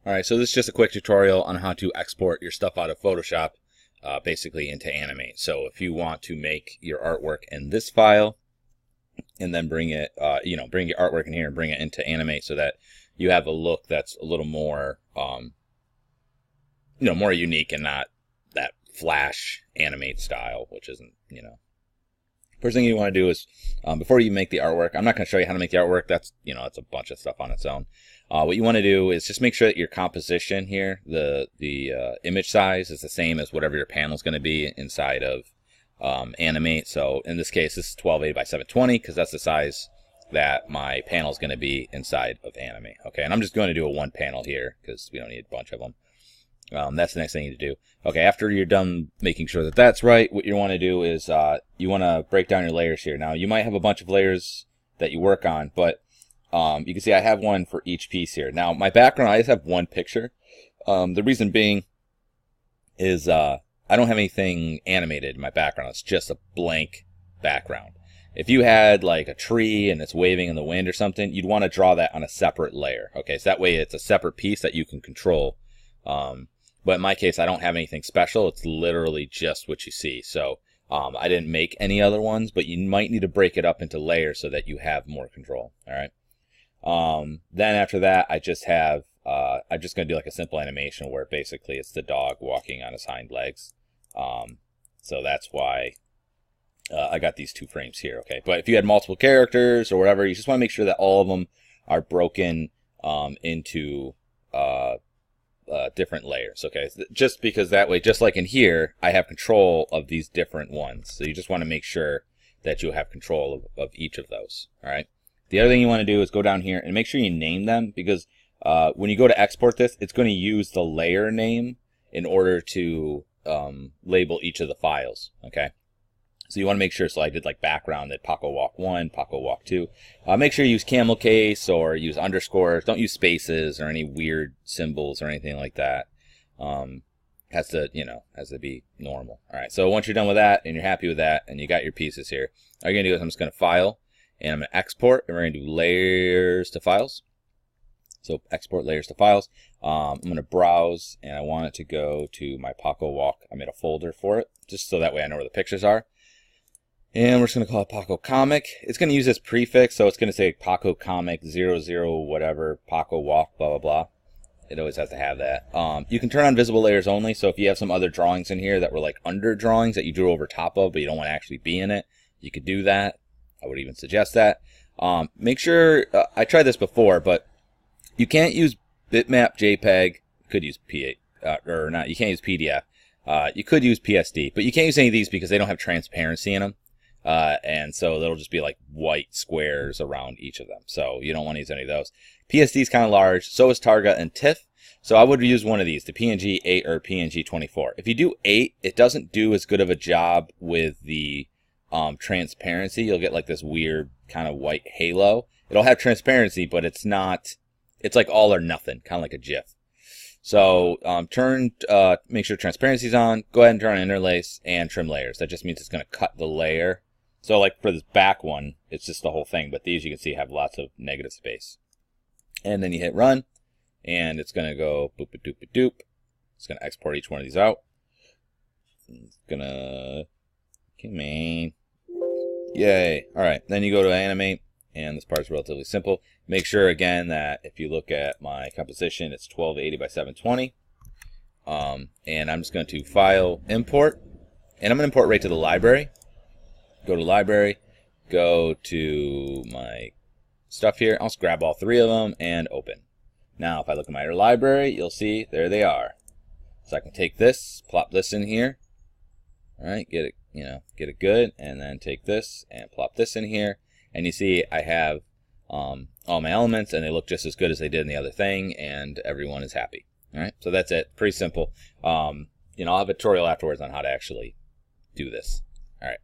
Alright, so this is just a quick tutorial on how to export your stuff out of Photoshop basically into Animate. So if you want to make your artwork in this file and then bring it, bring your artwork in here and bring it into Animate so that you have a look that's a little more, more unique and not that flash animate style, which isn't, First thing you want to do is, before you make the artwork, I'm not going to show you how to make the artwork. That's, it's a bunch of stuff on its own. What you want to do is just make sure that your composition here, the image size is the same as whatever your panel is going to be inside of Animate. So in this case, this is 1280 by 720 because that's the size that my panel is going to be inside of Animate. Okay, and I'm just going to do a one panel here because we don't need a bunch of them. That's the next thing you need to do. Okay, after you're done making sure that that's right, what you want to do is you want to break down your layers here. Now, you might have a bunch of layers that you work on, but you can see I have one for each piece here. Now, my background, I just have one picture. The reason being is I don't have anything animated in my background. It's just a blank background. If you had like a tree and it's waving in the wind or something, you'd want to draw that on a separate layer. Okay, so that way it's a separate piece that you can control. But in my case, I don't have anything special. It's literally just what you see. So I didn't make any other ones, but you might need to break it up into layers so that you have more control. All right. Then after that, I'm just going to do like a simple animation where basically it's the dog walking on his hind legs. So that's why I got these two frames here. Okay. But if you had multiple characters or whatever, you just want to make sure that all of them are broken into different layers. Okay, just because that way, just like in here, I have control of these different ones. So you just want to make sure that you have control of each of those. All right. The other thing you want to do is go down here and make sure you name them, because when you go to export this, it's going to use the layer name in order to label each of the files. Okay. So you want to make sure, so I did like background, that Paco Walk 1, Paco Walk 2. Make sure you use camel case or use underscores. Don't use spaces or any weird symbols or anything like that. Has to be normal. All right, so once you're done with that and you're happy with that and you got your pieces here, all you're going to do is I'm just going to file and I'm going to export, and we're going to do layers to files. So export layers to files. I'm going to browse and I want it to go to my Paco Walk. I made a folder for it just so that way I know where the pictures are. And we're just going to call it Paco Comic. It's going to use this prefix, so it's going to say Paco Comic 00 whatever, Paco Walk, blah, blah, blah. It always has to have that. You can turn on visible layers only, so if you have some other drawings in here that were like under drawings that you drew over top of, but you don't want to actually be in it, you could do that. I would even suggest that. Make sure, I tried this before, but you can't use bitmap, JPEG, you could use you can't use PDF. You could use PSD, but you can't use any of these because they don't have transparency in them. And so they'll just be like white squares around each of them. So you don't want to use any of those. PSD is kind of large. So is Targa and TIFF. So I would use one of these, the PNG 8 or PNG 24. If you do 8, it doesn't do as good of a job with the transparency. You'll get like this weird kind of white halo. It'll have transparency, but it's like all or nothing, kind of like a GIF. So make sure transparency is on. Go ahead and turn on interlace and trim layers. That just means it's going to cut the layer. So like for this back one, it's just the whole thing. But these you can see have lots of negative space. And then you hit run, and it's going to go boop a doop a doop. It's going to export each one of these out. It's going to, come on. Yay. All right. Then you go to animate. And this part is relatively simple. Make sure, again, that if you look at my composition, it's 1280 by 720. And I'm just going to File, Import. And I'm going to import right to the library. Go to Library. Go to my stuff here. I'll just grab all three of them and open. Now, if I look at my library, you'll see there they are. So I can take this, plop this in here. All right, get it good. And then take this and plop this in here. And you see I have all my elements, and they look just as good as they did in the other thing, and everyone is happy. All right, so that's it. Pretty simple. I'll have a tutorial afterwards on how to actually do this. All right.